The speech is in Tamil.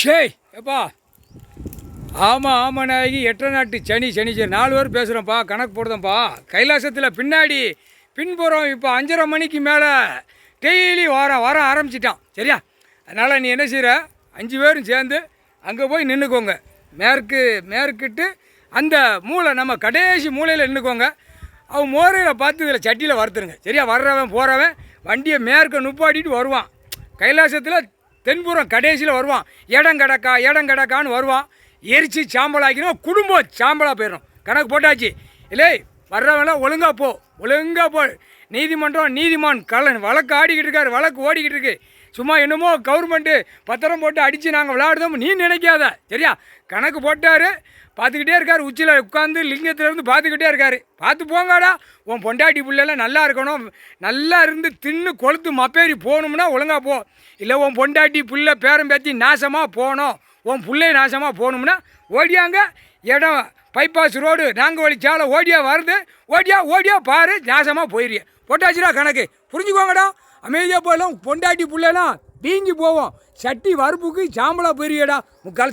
ஷேய் எப்பா ஆமாம் ஆமாம் நாயகி எட்டரை நாட்டு சனீஸ்வரி 4 பேர் பேசுகிறோம்ப்பா, கணக்கு போடுதோம்ப்பா. கைலாசத்தில் பின்னாடி பின்புறம் இப்போ 5:30 மணிக்கு மேலே டெய்லி வர ஆரம்பிச்சிட்டான். சரியா? அதனால் நீ என்ன செய்கிற, 5 பேரும் சேர்ந்து அங்கே போய் நின்றுக்கோங்க. மேற்கிட்டு அந்த மூளை நம்ம கடைசி மூலையில் நின்றுக்கோங்க. அவன் மோரையில் பார்த்து இதில் சட்டியில் வறுத்துருங்க. சரியா? வர்றவன் போகிறவன் வண்டியை மேற்க நுப்பாட்டிட்டு வருவான். கைலாசத்தில் தென்புறம் கடைசியில் வருவான். இடம் கிடக்கான்னு வருவான். எரிச்சு சாம்பலாக்கினோம், குடும்பம் சாம்பலாக போயிடும். கணக்கு போட்டாச்சு இல்லை? வர்றவெல்லாம் ஒழுங்காக போ. நீதிமான் கல்லன் வழக்கு ஆடிக்கிட்டு இருக்காரு, வழக்கு ஓடிக்கிட்டு இருக்கு. சும்மா என்னமோ கவர்மெண்ட்டு பத்திரம் போட்டு அடித்து நாங்கள் விளையாடுதோம் நீ நினைக்காத. சரியா? கணக்கு போட்டார், பார்த்துக்கிட்டே இருக்கார். உச்சியில் உட்காந்து லிங்கத்திலேருந்து பார்த்துக்கிட்டே இருக்கார். பார்த்து போங்காடா, உன் பொண்டாட்டி பிள்ளைலாம் நல்லா இருக்கணும், நல்லா இருந்து தின்னு கொளுத்து மப்பேறி போகணும்னா ஒழுங்காக போ. இல்லை உன் பொண்டாட்டி பிள்ளை பேரம் பேத்தி நாசமாக போகணும், உன் பிள்ளை நாசமாக போகணும்னா ஓடியாங்க. இடம் பைபாஸ் ரோடு நாங்கவழி சாலை ஓடியா வருது, ஓடியா பாரு, நாசமாக போயிடுறிய. போட்டாச்சுடா கணக்கு. புரிஞ்சுக்கோங்கடா, அமைதியாக போயலாம். பொண்டாட்டி பிள்ளைலாம் வீங்கி போவோம், சட்டி வறுப்புக்கு சாம்பலாக போயிடுறியடா முக்கால்.